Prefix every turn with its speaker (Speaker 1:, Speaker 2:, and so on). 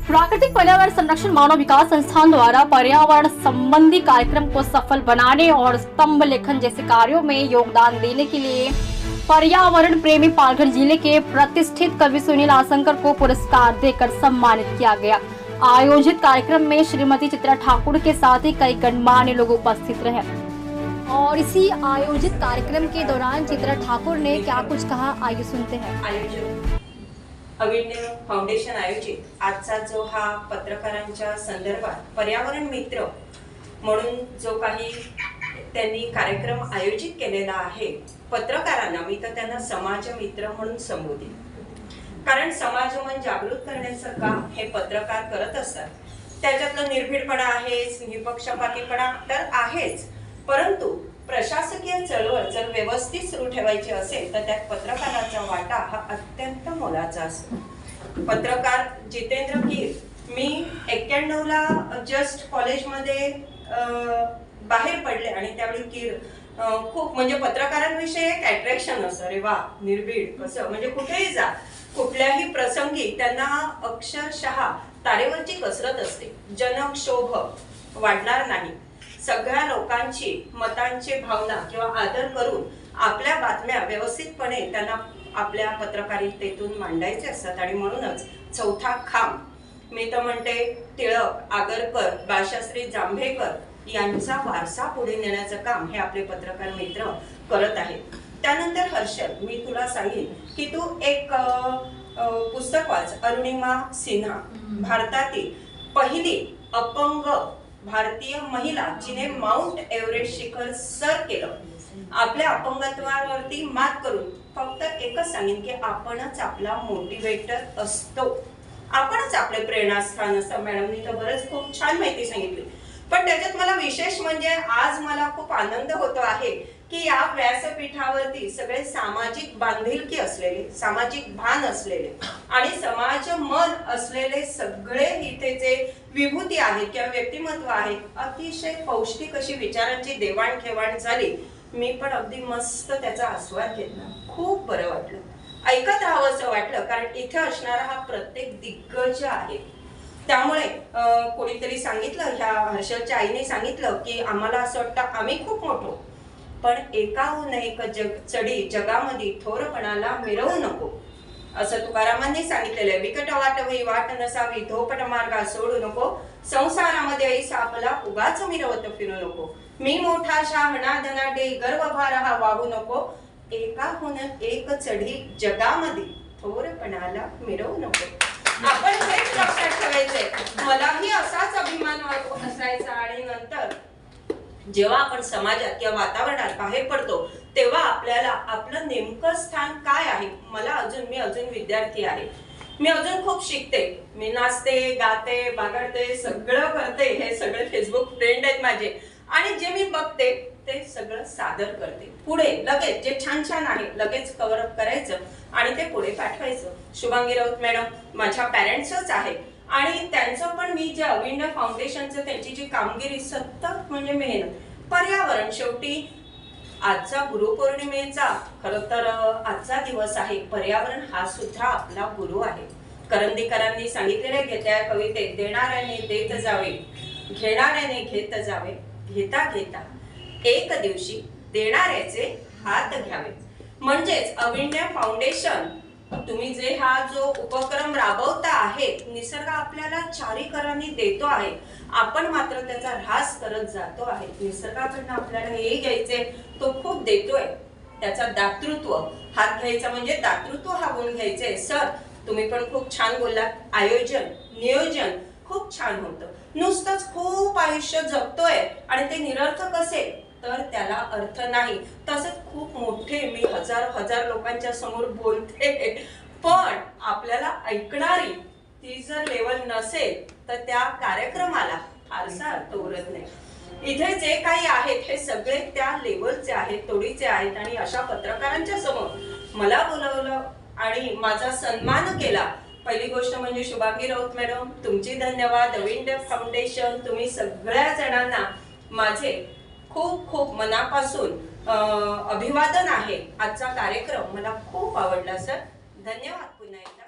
Speaker 1: प्राकृतिक पर्यावरण संरक्षण मानव विकास संस्थान द्वारा पर्यावरण संबंधी कार्यक्रम को सफल बनाने और स्तंभ लेखन जैसे कार्यों में योगदान देने के लिए पर्यावरण प्रेमी पालघर जिले के प्रतिष्ठित कवि सुनील आसंकर को पुरस्कार देकर सम्मानित किया गया। आयोजित कार्यक्रम में श्रीमती चित्रा ठाकुर के साथ ही कई गणमान्य लोग उपस्थित रहे और इसी आयोजित कार्यक्रम के दौरान चित्रा ठाकुर ने क्या कुछ कहा, आइए सुनते हैं।
Speaker 2: अविन्य फाउंडेशन आयोजित आजचा जो हा पत्रकारांच्या संदर्भात पर्यावरण मित्र म्हणून जो काही त्यांनी कार्यक्रम आयोजित केलेला आहे, पत्रकारांना मी तर त्यांना समाज मित्र म्हणून संबोधीन, कारण समाज मन जागृत करण्याचं काम हे पत्रकार करत असतात। त्याच्यातलं निर्भीडपणा आहे, निपक्षपातीपणा तर आहेच, परंतु प्रशासकीय चळवळ जर व्यवस्थित सुरू ठेवायची असेल तर त्यात पत्रकाराचा वाटा हा अत्यंत मोलाचा असतो। पत्रकार जितेंद्र कीर, मी 91 ला जस्ट कॉलेजमध्ये बाहेर पडले आणि त्यावेळी कीर खूप म्हणजे पत्रकारांविषयी एक अट्रॅक्शन असं, अरे वा निर्भीड कसं, म्हणजे कुठेही जा कुठल्याही प्रसंगी त्यांना अक्षरशः तारेवरची कसरत असते। जनक्षोभ वाढणार नाही, सगळ्या लोकांची मतांची भावना किंवा आदर करून आपल्या बातम्या व्यवस्थितपणे त्यांना आपल्या पत्रकारितेतून मांडायचे असतात आणि म्हणूनच चौथा खांब मी तर म्हणते टिळक, आगरकर, बाळशास्त्री जांभेकर यांचा वारसा पुढे नेण्याचं काम हे आपले पत्रकार मित्र करत आहेत। त्यानंतर हर्षल, मी तुला सांगेन की तू एक पुस्तक वाच, अरुणिमा सिन्हा, भारतातील पहिली अपंग भारतीय महिला जिने माउंट एव्हरेस्ट शिखर सर केलं। आपल्या अपंगत्वावरती मात करून फक्त एकच सांगेन की आपणच आपला मोटिवेटर असतो, आपणच आपले प्रेरणास्थान असतं। मॅडमनी तर बरंच खूप छान माहिती सांगितली, पण त्याच्यात मला विशेष म्हणजे आज मला खूप आनंद होतो आहे की या व्यासपीठावरती सगळे सामाजिक बांधिलकी असलेले, सामाजिक भान असलेले आणि समाज मन असलेले सगळे इथे जे विभूती आहेत किंवा व्यक्तिमत्व आहेत, अतिशय पौष्टिक अशी विचारांची देवाणघेवाण झाली। मी पण अगदी मस्त त्याचा आस्वाद घेतला, खूप बरं वाटलं, ऐकत राहावं असं वाटलं, कारण इथे असणारा हा प्रत्येक दिग्गज आहे। त्यामुळे कोणीतरी सांगितलं, ह्या हर्षलच्या आईने सांगितलं की आम्हाला असं वाटतं आम्ही खूप मोठो, पण एकाहून एक चढी जगामध्ये थोरपणाला मिरवू नको असं तुकारामांनी सांगितलेलं आहे। विकट वाटवी वाट नसावी, धोपट मार्गा सोडू नको, संसारामध्ये ऐसा आपला उगाच मिरवत फिरू नको, मी मोठा शहाणा धनाडे गर्व भार हा वाहू नको, एकाहून एक चढी जगामध्ये थोरपणाला मिरवू नको। आपण हेच लक्षात ठेवायचंय, मलाही असाच अभिमान असायचा आणि नंतर जेव्हा आपण समाजात किंवा वातावरणात बाहेर पडतो तेव्हा आपल्याला आपलं नेमकं स्थान काय आहे। मी अजून विद्यार्थी आहे, मी अजून खूप शिकते, मी नाचते, गाते, बागडते, सगळं करते, हे सगळे फेसबुक फ्रेंड आहेत माझे आणि जे मी बघते ते सगळं सादर करते पुढे, लगेच जे छान छान आहे लगेच कव्हर अप करायचं आणि ते पुढे पाठवायचं। शुभांगी राऊत मॅडम माझ्या पॅरेंट्सच आहेत आणि त्यांचं पण मी जे अविन्य फाउंडेशनचं त्यांची जी कामगिरी सतत म्हणजे मेहनत, पर्यावरण शेवटी आजचा गुरुपौर्णिमेचा खरं तर आजचा दिवस आहे, पर्यावरण हा सुद्धा आपला गुरु आहे। करंदीकरांनी सांगितलेले घेत्या कवितेत, देणाऱ्याने देत जावे, घेणाऱ्याने घेत जावे, घेता घेता एक दिवशी देणाऱ्याचे हात घ्यावे। म्हणजेच अविन्य फाउंडेशन तुम्ही जे हा जो उपक्रम राबवता आहे, निसर्ग आपल्याला चारीकरांनी देतो आहे, आपण मात्र त्याचा ऱ्हास करत जातो आहे। निसर्गाकडनं आपल्याला हे घ्यायचे, तो खूप देतोय, त्याचा दातृत्व हात घ्यायचा म्हणजे दातृत्व हा गुण घ्यायचे। सर तुम्ही पण खूप छान बोललात, आयोजन नियोजन खूप छान होतं, नुसतंच खूप आयुष्य जगतोय आणि ते निरर्थक असेल तर त्याला अर्थ नाही। तसंच खूप मोठे मी हजार लोकांच्या समोर बोलते, पण आपल्याला ऐकणारी ती जर लेवल नसेल तर त्या कार्यक्रमाला फारसा अर्थ उरत नाही। इथे जे काही आहेत हे सगळे त्या लेवलचे आहेत, तोडीचे आहेत आणि अशा पत्रकारांच्या समोर मला बोलवलं आणि माझा सन्मान केला। पहिली गोष्ट म्हणजे शुभांगी राऊत मॅडम तुमची धन्यवाद, अविन्य फाउंडेशन, तुम्ही सगळ्या जणांना माझे खूप खूप मनापासून अभिवादन आहे। आजचा कार्यक्रम मला खूप आवडला सर, धन्यवाद पुन्हा एकदा।